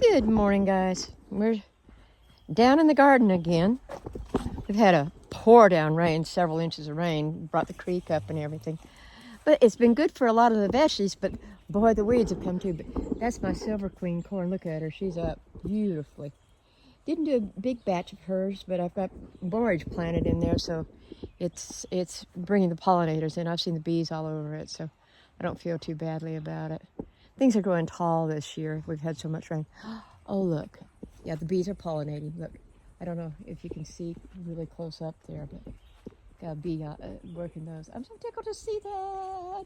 Good morning, guys. We're down in the garden again. We've had a pour down rain, several inches of rain, brought the creek up and everything. But it's been good for a lot of the veggies, but boy, the weeds have come too. But that's my silver queen corn. Look at her. She's up beautifully. Didn't do a big batch of hers, but I've got borage planted in there, so it's bringing the pollinators in. I've seen the bees all over it, so I don't feel too badly about it. Things are growing tall this year. We've had so much rain. Oh, look. Yeah, the bees are pollinating. Look, I don't know if you can see really close up there, but got a bee working those. I'm so tickled to see that.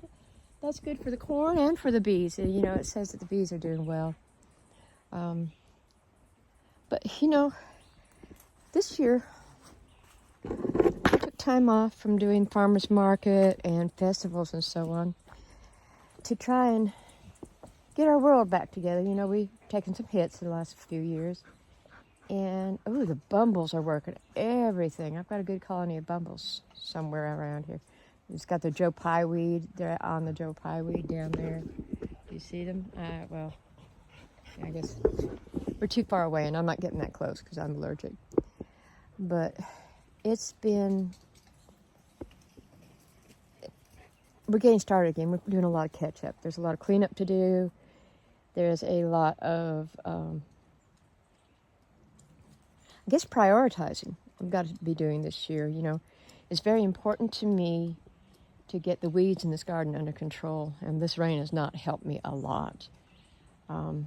That's good for the corn and for the bees. You know, it says that the bees are doing well. But, you know, this year I took time off from doing farmers market and festivals and so on to try and get our world back together. You know, we've taken some hits in the last few years. And, oh, the bumbles are working everything. I've got a good colony of bumbles somewhere around here. It's got the Joe Pye weed. They're on the Joe Pye weed down there. Do you see them? Well, I guess we're too far away, and I'm not getting that close because I'm allergic. But we're getting started again. We're doing a lot of catch-up. There's a lot of cleanup to do. There's a lot of, I guess, prioritizing I've got to be doing this year. You know, it's very important to me to get the weeds in this garden under control, and this rain has not helped me a lot. I'm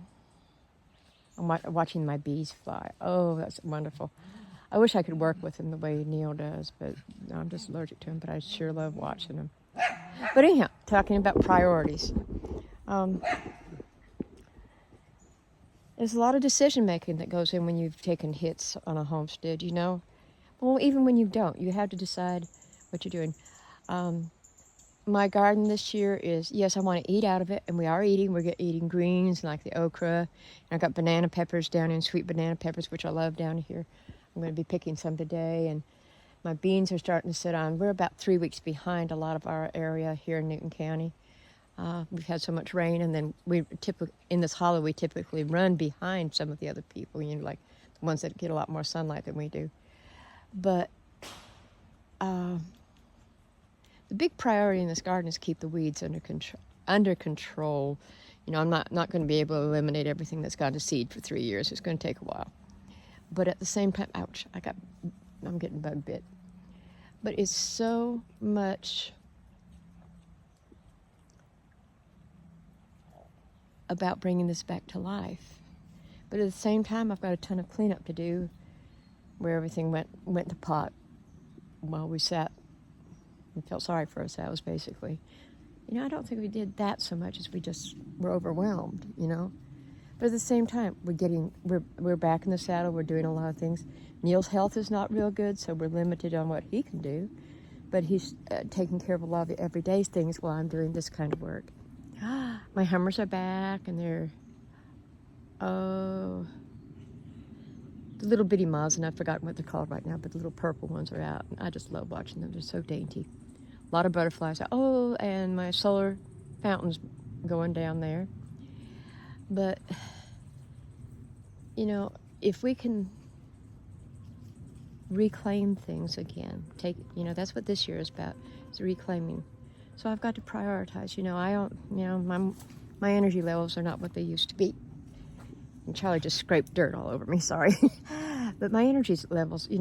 watching my bees fly. Oh, that's wonderful. I wish I could work with them the way Neil does, but I'm just allergic to them, but I sure love watching them. But anyhow, talking about priorities. There's a lot of decision making that goes in when you've taken hits on a homestead, you know. Well, even when you don't, you have to decide what you're doing. My garden this year is, yes, I want to eat out of it, and we are eating. We're eating greens like the okra. And I've got banana peppers down in, sweet banana peppers, which I love down here. I'm going to be picking some today, and my beans are starting to sit on. We're about 3 weeks behind a lot of our area here in Newton County. We've had so much rain, and then in this hollow, we typically run behind some of the other people, you know, like the ones that get a lot more sunlight than we do. But the big priority in this garden is keep the weeds under control. You know, I'm not going to be able to eliminate everything that's gone to seed for 3 years. It's going to take a while. But at the same time, ouch, I'm getting bug bit. But it's so much about bringing this back to life. But at the same time, I've got a ton of cleanup to do where everything went to pot while we sat and felt sorry for ourselves, basically. You know, I don't think we did that so much as we just were overwhelmed, you know. But at the same time, we're back in the saddle. We're doing a lot of things. Neil's health is not real good, so we're limited on what he can do. But he's taking care of a lot of the everyday things while I'm doing this kind of work. My hummers are back, and they're, the little bitty moths, and I've forgotten what they're called right now, but the little purple ones are out. I just love watching them. They're so dainty. A lot of butterflies. Oh, and my solar fountain's going down there. But, you know, if we can reclaim things again, that's what this year is about, is reclaiming. So I've got to prioritize. You know, my energy levels are not what they used to be. And Charlie just scraped dirt all over me, sorry. But my energy levels, you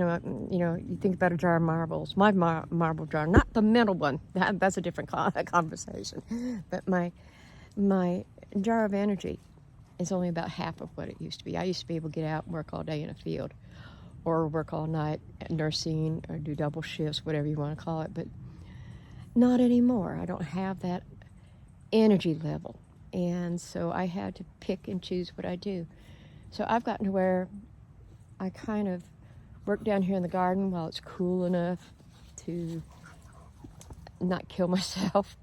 think about a jar of marbles. My marble jar, not the middle one. That's a different conversation. But my jar of energy is only about half of what it used to be. I used to be able to get out and work all day in a field, or work all night at nursing, or do double shifts, whatever you want to call it. But not anymore. I don't have that energy level. And so I had to pick and choose what I do. So I've gotten to where I kind of work down here in the garden while it's cool enough to not kill myself.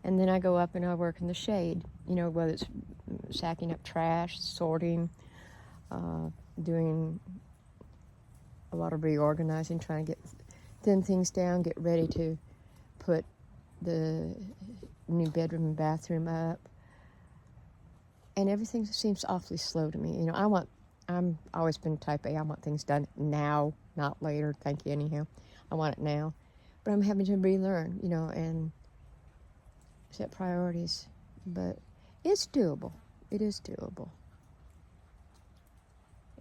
And then I go up and I work in the shade, you know, whether it's sacking up trash, sorting, doing a lot of reorganizing, trying to thin things down, get ready to put the new bedroom and bathroom up. and everything seems awfully slow to me. I'm always been type A. I want things done now, not later. Thank you, anyhow. I want it now. But I'm having to relearn, and set priorities. But it's doable. It is doable.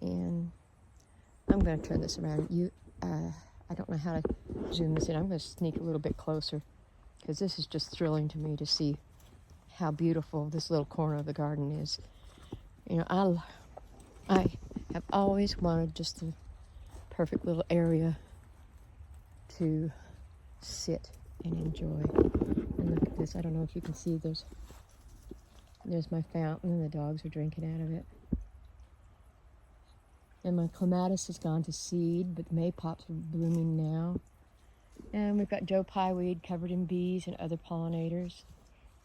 And I'm going to turn this around. I don't know how to zoom this in. I'm going to sneak a little bit closer because this is just thrilling to me to see how beautiful this little corner of the garden is. I have always wanted just the perfect little area to sit and enjoy. And look at this. I don't know if you can see. There's my fountain, and the dogs are drinking out of it. And my clematis has gone to seed, but the maypops are blooming now. And we've got Joe Pye weed covered in bees and other pollinators.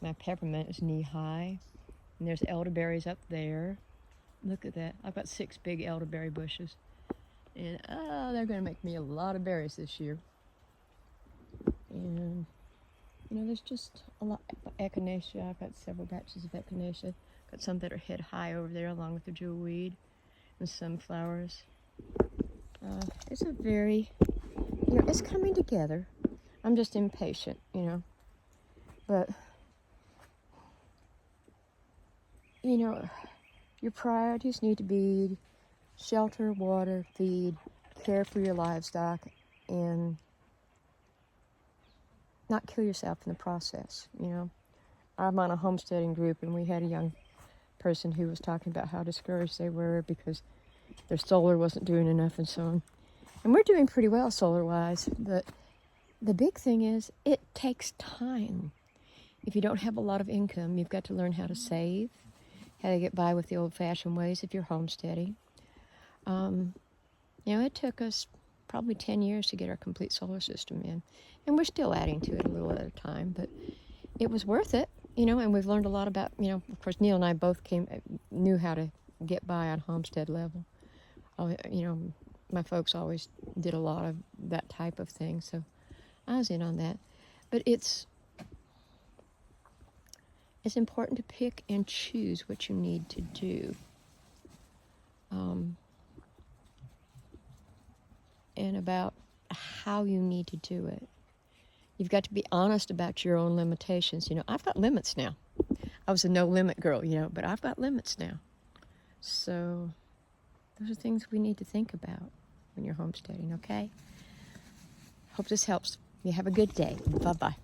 My peppermint is knee-high. And there's elderberries up there. Look at that. I've got 6 big elderberry bushes. And they're going to make me a lot of berries this year. And, there's just a lot of echinacea. I've got several batches of echinacea. Got some that are head high over there along with the jewelweed and sunflowers. It's a very, it's coming together. I'm just impatient, But, your priorities need to be shelter, water, feed, care for your livestock, and not kill yourself in the process, I'm on a homesteading group, and we had a young person who was talking about how discouraged they were because their solar wasn't doing enough and so on. And we're doing pretty well solar-wise, but the big thing is it takes time. If you don't have a lot of income, you've got to learn how to save, how to get by with the old-fashioned ways if you're homesteading. It took us probably 10 years to get our complete solar system in, and we're still adding to it a little at a time, but it was worth it, and we've learned a lot about, of course, Neil and I both knew how to get by on homestead level. My folks always did a lot of that type of thing, so I was in on that. But it's important to pick and choose what you need to do. And about how you need to do it. You've got to be honest about your own limitations. I've got limits now. I was a no-limit girl, but I've got limits now. So those are things we need to think about when you're homesteading, okay? Hope this helps. You have a good day. Bye-bye.